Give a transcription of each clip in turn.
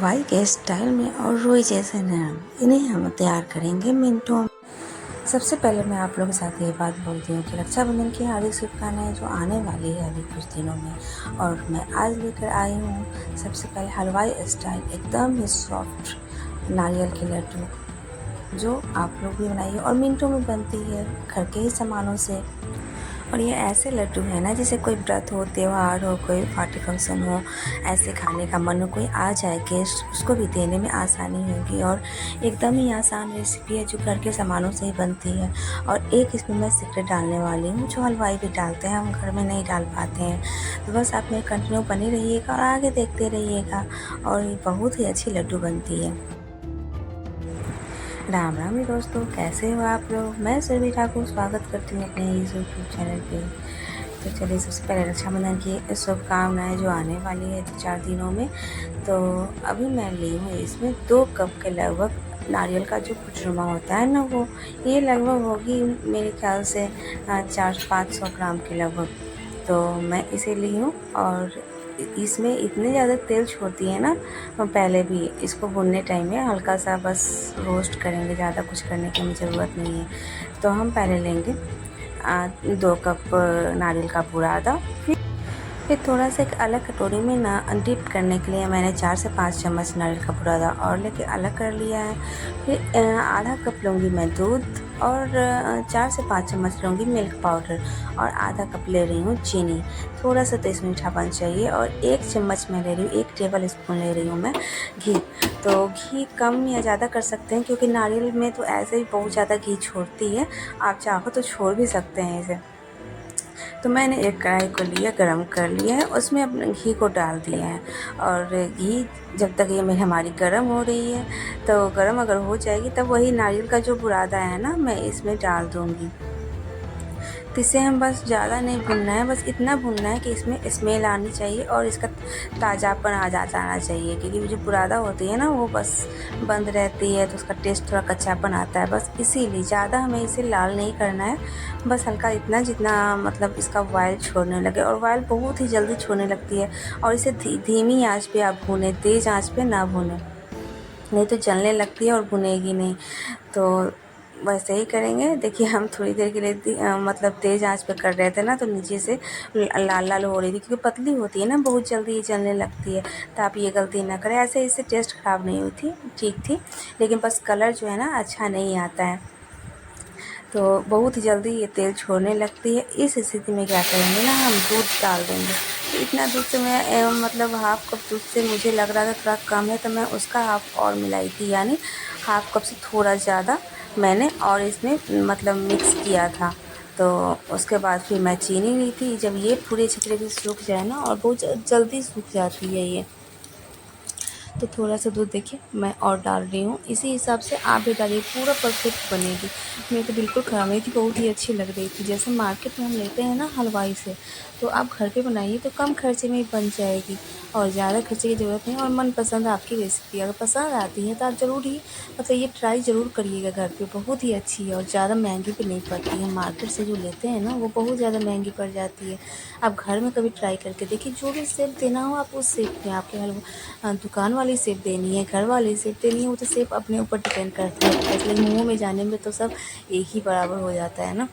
हलवाई के स्टाइल में और रोई जैसे नरम, इन्हें हम तैयार करेंगे मिनटों में। सबसे पहले मैं आप लोगों के साथ ये बात बोलती हूँ कि रक्षाबंधन की हार्दिक शुभकामनाएं जो आने वाली है अभी कुछ दिनों में। और मैं आज लेकर आई हूँ सबसे पहले हलवाई स्टाइल एकदम ही सॉफ्ट नारियल के लड्डू, जो आप लोग भी बनाइए और मिनटों में बनती है घर के ही सामानों से। और ये ऐसे लड्डू है ना, जैसे कोई व्रत हो, त्यौहार हो, कोई पार्टी फंक्शन हो, ऐसे खाने का मन हो, कोई आ जाए गेस्ट, उसको भी देने में आसानी होगी। और एकदम ही आसान रेसिपी है जो घर के सामानों से ही बनती है। और एक इसमें मैं सीक्रेट डालने वाली हूँ जो हलवाई भी डालते हैं, हम घर में नहीं डाल पाते हैं। तो बस आप मेरे कंटिन्यू बने रहिएगा और आगे देखते रहिएगा। और ये बहुत ही अच्छी लड्डू बनती है। राम राम जी दोस्तों, कैसे हो आप लोग। मैं सुरभि ठाकुर स्वागत करती हूँ अपने इस यूट्यूब चैनल पे। तो चलिए, सबसे पहले रक्षाबंधन की शुभकामनाएं जो आने वाली है 2-4 दिनों में। तो अभी मैं ली हूँ इसमें 2 कप के लगभग नारियल का जो कुचरमा होता है ना, वो ये लगभग होगी मेरे ख्याल से 400-500 ग्राम के लगभग। तो मैं इसे ली हूँ और इसमें इतने ज़्यादा तेल छोड़ती है ना, पहले भी इसको भुनने टाइम में हल्का सा बस रोस्ट करेंगे, ज़्यादा कुछ करने की हमें ज़रूरत नहीं है। तो हम पहले लेंगे 2 कप नारियल का पूरा आधा। फिर थोड़ा सा एक अलग कटोरी में ना डिप करने के लिए मैंने 4 से 5 चम्मच नारियल का पूरा आधा और लेके अलग कर लिया है। फिर आधा कप लूँगी मैं दूध और 4 से 5 चम्मच लूँगी मिल्क पाउडर और आधा कप ले रही हूँ चीनी। थोड़ा सा तो इसमें मीठापन चाहिए। और 1 चम्मच मैं ले रही हूँ, 1 टेबल स्पून ले रही हूँ मैं घी। तो घी कम या ज़्यादा कर सकते हैं, क्योंकि नारियल में तो ऐसे ही बहुत ज़्यादा घी छोड़ती है, आप चाहो तो छोड़ भी सकते हैं इसे। तो मैंने एक कढ़ाई को लिया, गरम कर लिया है, उसमें अपने घी को डाल दिया है। और घी जब तक ये मेरी हमारी गरम हो रही है, तो गरम अगर हो जाएगी तब वही नारियल का जो बुरादा है ना, मैं इसमें डाल दूँगी। तो इसे हम बस ज़्यादा नहीं भूनना है, बस इतना भूनना है कि इसमें स्मेल आनी चाहिए और इसका ताज़ापन आ जाना चाहिए। क्योंकि जो बुरादा होती है ना, वो बस बंद रहती है तो उसका टेस्ट थोड़ा कच्चापन आता है। बस इसीलिए ज़्यादा हमें इसे लाल नहीं करना है, बस हल्का इतना जितना मतलब इसका ऑयल छोड़ने लगे। और ऑयल बहुत ही जल्दी छोड़ने लगती है। और इसे धीमी आंच पे आप भूनें, तेज़ आंच पे ना भूनें, नहीं तो जलने लगती है और भुनेगी नहीं। तो वैसे ही करेंगे। देखिए, हम थोड़ी देर के लिए मतलब तेज़ आंच पे कर रहे थे ना, तो नीचे से लाल लाल हो रही थी, क्योंकि पतली होती है ना, बहुत जल्दी ये जलने लगती है। तो आप ये गलती ना करें। ऐसे इससे टेस्ट ख़राब नहीं हुई थी, ठीक थी, लेकिन बस कलर जो है ना अच्छा नहीं आता है। तो बहुत ही जल्दी ये तेल छोड़ने लगती है। इस स्थिति में क्या करेंगे ना, हम दूध डाल देंगे। तो इतना दूध से मैं मतलब हाफ़ कप दूध से मुझे लग रहा था थोड़ा कम है, तो मैं उसका हाफ़ और मिलाई थी, यानी हाफ़ कप से थोड़ा ज़्यादा मैंने और इसमें मतलब मिक्स किया था। तो उसके बाद फिर मैं चीनी ली थी। जब ये पूरे अच्छी तरीके से सूख जाए ना, और बहुत जल्दी सूख जाती है ये, तो थोड़ा सा दूध देखिए मैं और डाल रही हूँ। इसी हिसाब से आप भी डालिए, पूरा परफेक्ट बनेगी। मेरी तो बिल्कुल ख़राब नहीं थी, बहुत ही अच्छी लग रही थी। जैसे मार्केट में हम लेते हैं ना हलवाई से, तो आप घर पे बनाइए तो कम खर्चे में ही बन जाएगी और ज़्यादा खर्चे की ज़रूरत नहीं। और मनपसंद आपकी रेसिपी अगर पसंद आती है तो आप ज़रूर ही मतलब ये ट्राई ज़रूर करिएगा घर पे। बहुत ही अच्छी है और ज़्यादा महंगी भी नहीं पड़ती है। मार्केट से जो लेते हैं ना, वो बहुत ज़्यादा महंगी पड़ जाती है। आप घर में कभी ट्राई करके देखिए। जो भी शेप देना हो आप उस शेप में, आपके दुकान वाली शेप देनी है, घर वाली शेप देनी है, वो तो शेप अपने ऊपर डिपेंड करता है। इसलिए मुँह में जाने में तो सब एक ही बराबर हो जाता है ना।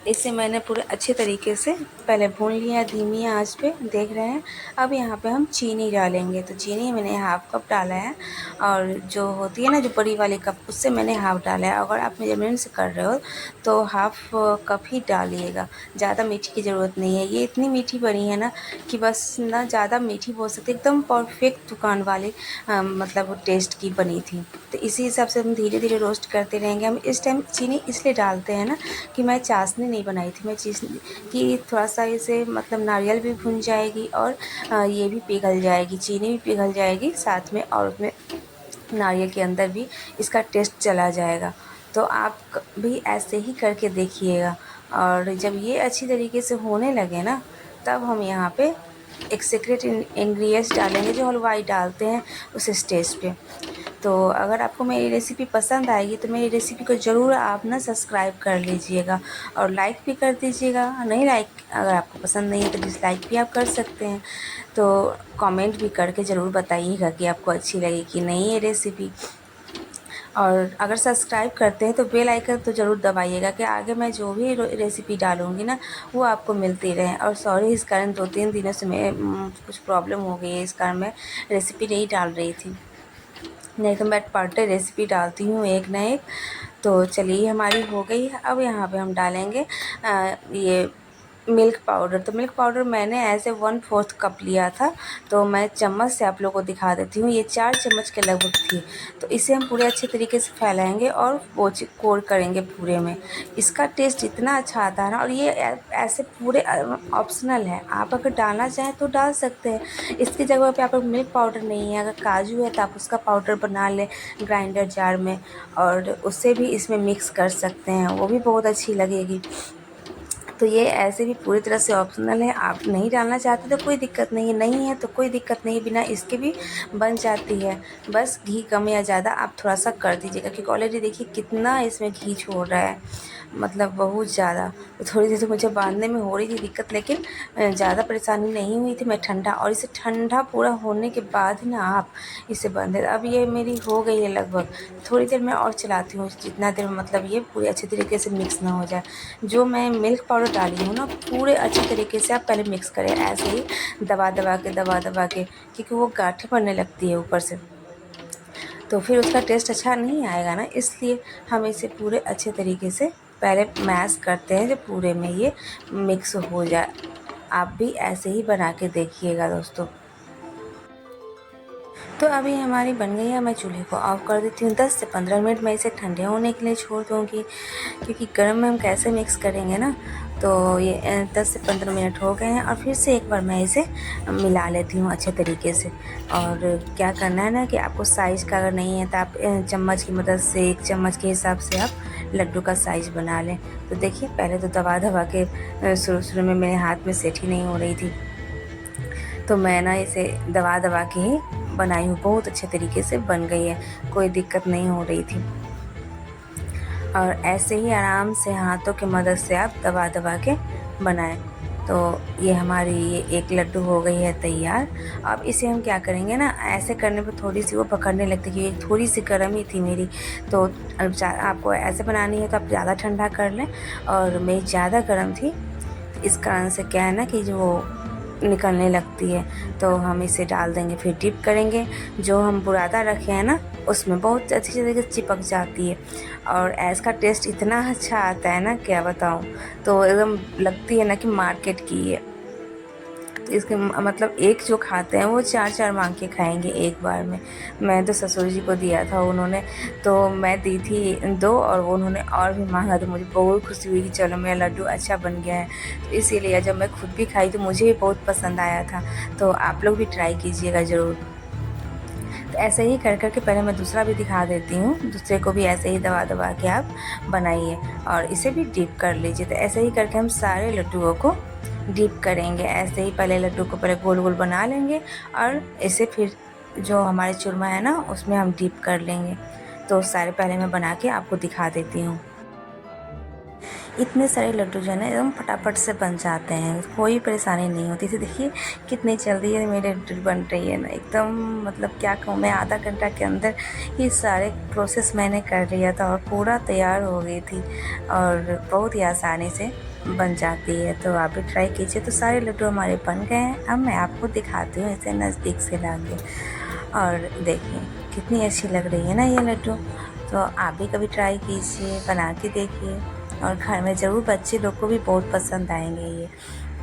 इसे मैंने पूरे अच्छे तरीके से पहले भून लिया धीमी आंच पे, देख रहे हैं। अब यहाँ पे हम चीनी डालेंगे। तो चीनी मैंने हाफ़ कप डाला है, और जो होती है ना जो बड़ी वाली कप, उससे मैंने हाफ़ डाला है। अगर आप मेजरमेंट से कर रहे हो तो हाफ़ कप ही डालिएगा, ज़्यादा मीठी की ज़रूरत नहीं है। ये इतनी मीठी बनी है ना कि बस ना ज़्यादा मीठी बोल सकते, एकदम परफेक्ट दुकान वाली मतलब टेस्ट की बनी थी। तो इसी हिसाब से हम धीरे धीरे रोस्ट करते रहेंगे। हम इस टाइम चीनी इसलिए डालते हैं ना कि मैं चाशनी नहीं बनाई थी, मैं चीज़ कि थोड़ा सा इसे मतलब नारियल भी भुन जाएगी और ये भी पिघल जाएगी, चीनी भी पिघल जाएगी साथ में, और उसमें नारियल के अंदर भी इसका टेस्ट चला जाएगा। तो आप भी ऐसे ही करके देखिएगा। और जब ये अच्छी तरीके से होने लगे ना, तब हम यहाँ पे एक सीक्रेट इंग्रेडिएंट्स डालेंगे जो हलवाई डालते हैं उस स्टेज पे। तो तो अगर आपको मेरी रेसिपी पसंद आएगी तो मेरी रेसिपी को ज़रूर आप ना सब्सक्राइब कर लीजिएगा और लाइक भी कर दीजिएगा। नहीं लाइक अगर आपको पसंद नहीं है तो डिसलाइक भी आप कर सकते हैं। तो कमेंट भी करके ज़रूर बताइएगा कि आपको अच्छी लगी कि नहीं ये रेसिपी। और अगर सब्सक्राइब करते हैं तो बेल आइकन तो ज़रूर दबाइएगा कि आगे मैं जो भी रेसिपी डालूँगी ना वो आपको मिलती रहे। और सॉरी इस कारण 2-3 दिनों से मैं कुछ प्रॉब्लम हो गई है, इस कारण मैं रेसिपी नहीं डाल रही थी। नहीं तो मैं पर डे रेसिपी डालती हूँ एक ना एक। तो चलिए हमारी हो गई है। अब यहाँ पे हम डालेंगे ये मिल्क पाउडर। तो मिल्क पाउडर मैंने ऐसे 1/4 कप लिया था, तो मैं चम्मच से आप लोगों को दिखा देती हूँ। ये 4 चम्मच के लगभग थी। तो इसे हम पूरे अच्छे तरीके से फैलाएंगे और कोर करेंगे पूरे में। इसका टेस्ट इतना अच्छा आता है ना। और ये ऐसे पूरे ऑप्शनल है, आप अगर डालना चाहें तो डाल सकते हैं। इसकी जगह पे आप मिल्क पाउडर नहीं है, अगर काजू है तो आप उसका पाउडर बना लें ग्राइंडर जार में, और उससे भी इसमें मिक्स कर सकते हैं, वो भी बहुत अच्छी लगेगी। तो ये ऐसे भी पूरी तरह से ऑप्शनल है। आप नहीं डालना चाहते तो कोई दिक्कत नहीं है, नहीं है तो कोई दिक्कत नहीं है, बिना इसके भी बन जाती है। बस घी कम या ज़्यादा आप थोड़ा सा कर दीजिएगा, क्योंकि ऑलरेडी देखिए कितना इसमें घी छोड़ रहा है, मतलब बहुत ज़्यादा। तो थोड़ी देर से मुझे बांधने में हो रही थी दिक्कत, लेकिन ज़्यादा परेशानी नहीं हुई थी। मैं ठंडा, और इसे ठंडा पूरा होने के बाद ही ना आप इसे बांधें। अब ये मेरी हो गई है लगभग, थोड़ी देर मैं और चलाती हूँ, जितना देर मतलब ये पूरी अच्छे तरीके से मिक्स ना हो जाए। जो मैं मिल्क पाउडर डाली हूँ ना, पूरे अच्छे तरीके से आप पहले मिक्स करें, ऐसे ही दबा दबा के, क्योंकि वो गांठें पड़ने लगती है ऊपर से, तो फिर उसका टेस्ट अच्छा नहीं आएगा ना। इसलिए हम इसे पूरे अच्छे तरीके से पहले मैश करते हैं, जब पूरे में ये मिक्स हो जाए। आप भी ऐसे ही बना के देखिएगा दोस्तों। तो अभी हमारी बन गई है, मैं चूल्हे को ऑफ कर देती हूँ। 10 से 15 मिनट मैं इसे ठंडे होने के लिए छोड़ दूँगी, क्योंकि गर्म में हम कैसे मिक्स करेंगे ना। तो ये 10 से 15 मिनट हो गए हैं, और फिर से एक बार मैं इसे मिला लेती हूँ अच्छे तरीके से। और क्या करना है ना कि आपको साइज़ का अगर नहीं है तो आप चम्मच की मदद से, 1 चम्मच के हिसाब से आप लड्डू का साइज़ बना लें। तो देखिए पहले तो दबा के शुरू में मेरे हाथ में सेट ही नहीं हो रही थी, तो मैं ना इसे दबा के ही बनाई हूँ। बहुत अच्छे तरीके से बन गई है, कोई दिक्कत नहीं हो रही थी। और ऐसे ही आराम से हाथों की मदद से आप दबा के बनाएं। तो ये हमारी ये एक लड्डू हो गई है तैयार। अब इसे हम क्या करेंगे ना, ऐसे करने पर थोड़ी सी वो पकड़ने लगती है, क्योंकि थोड़ी सी गर्म ही थी मेरी। तो आपको ऐसे बनानी है तो आप ज़्यादा ठंडा कर लें, और मेरी ज़्यादा गर्म थी, इस कारण से क्या है ना कि जो निकलने लगती है। तो हम इसे डाल देंगे, फिर डिप करेंगे। जो हम बुरादा रखे हैं ना उसमें बहुत अच्छी तरीके से चिपक जाती है, और इसका टेस्ट इतना अच्छा आता है ना क्या बताऊँ। तो एकदम लगती है ना कि मार्केट की है। इसके मतलब एक जो खाते हैं वो 4-4 मांग के खाएंगे एक बार में। मैं तो ससुर जी को दिया था, उन्होंने, तो मैं दी थी 2, और वो उन्होंने और भी मांगा, तो मुझे बहुत खुशी हुई कि चलो मेरा लड्डू अच्छा बन गया है। तो इसीलिए जब मैं खुद भी खाई तो मुझे भी बहुत पसंद आया था। तो आप लोग भी ट्राई कीजिएगा ज़रूर। तो ऐसे ही कर के पहले मैं दूसरा भी दिखा देती हूँ, दूसरे को भी ऐसे ही दबा के आप बनाइए, और इसे भी डिप कर लीजिए। तो ऐसे ही करके हम सारे लड्डुओं को डिप करेंगे। ऐसे ही पहले लड्डू को पहले गोल गोल बना लेंगे, और इसे फिर जो हमारे चूरमा है ना उसमें हम डिप कर लेंगे। तो सारे पहले मैं बना के आपको दिखा देती हूँ। इतने सारे लड्डू जो है ना एकदम फटाफट से बन जाते हैं, कोई परेशानी नहीं होती। इसे देखिए कितनी जल्दी है मेरे लड्डू बन रही है ना, एकदम मतलब क्या कहूँ मैं, आधा घंटा के अंदर ये सारे प्रोसेस मैंने कर लिया था और पूरा तैयार हो गई थी, और बहुत ही आसानी से बन जाती है। तो आप भी ट्राई कीजिए। तो सारे लड्डू हमारे बन गए हैं। अब मैं आपको दिखाती हूँ इसे नज़दीक से ला के, और देखिए कितनी अच्छी लग रही है ना ये लड्डू। तो आप भी कभी ट्राई कीजिए, बना के देखिए, और घर में ज़रूर बच्चे लोग को भी बहुत पसंद आएंगे ये।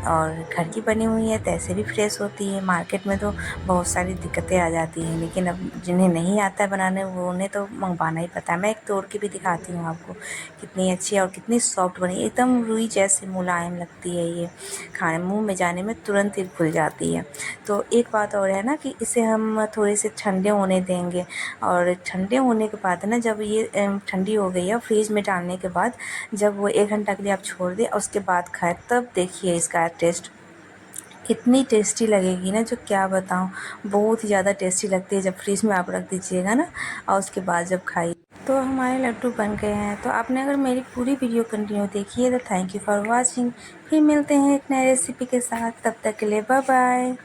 और घर की बनी हुई है तो ऐसे भी फ्रेश होती है। मार्केट में तो बहुत सारी दिक्कतें आ जाती हैं, लेकिन अब जिन्हें नहीं आता है बनाने वो उन्हें तो मंगवाना ही पता है। मैं एक तोड़ के भी दिखाती हूँ आपको, कितनी अच्छी और कितनी सॉफ्ट बनी, एकदम रुई जैसी मुलायम लगती है ये। खाने मुंह में जाने में तुरंत ही खुल जाती है। तो एक बात और है ना कि इसे हम थोड़े से ठंडे होने देंगे, और ठंडे होने के बाद ना जब ये ठंडी हो गई है, फ्रिज में डालने के बाद जब वो 1 घंटा के लिए आप छोड़ दें उसके बाद खाएं, तब देखिए इसका टेस्ट इतनी टेस्टी लगेगी ना जो क्या बताऊँ, बहुत ही ज़्यादा टेस्टी लगती है जब फ्रिज में आप रख दीजिएगा ना और उसके बाद जब खाइए। तो हमारे लड्डू बन गए हैं। तो आपने अगर मेरी पूरी वीडियो कंटिन्यू देखी है तो थैंक यू फॉर वॉचिंग। फिर मिलते हैं एक नए रेसिपी के साथ, तब तक के लिए बाय बाय।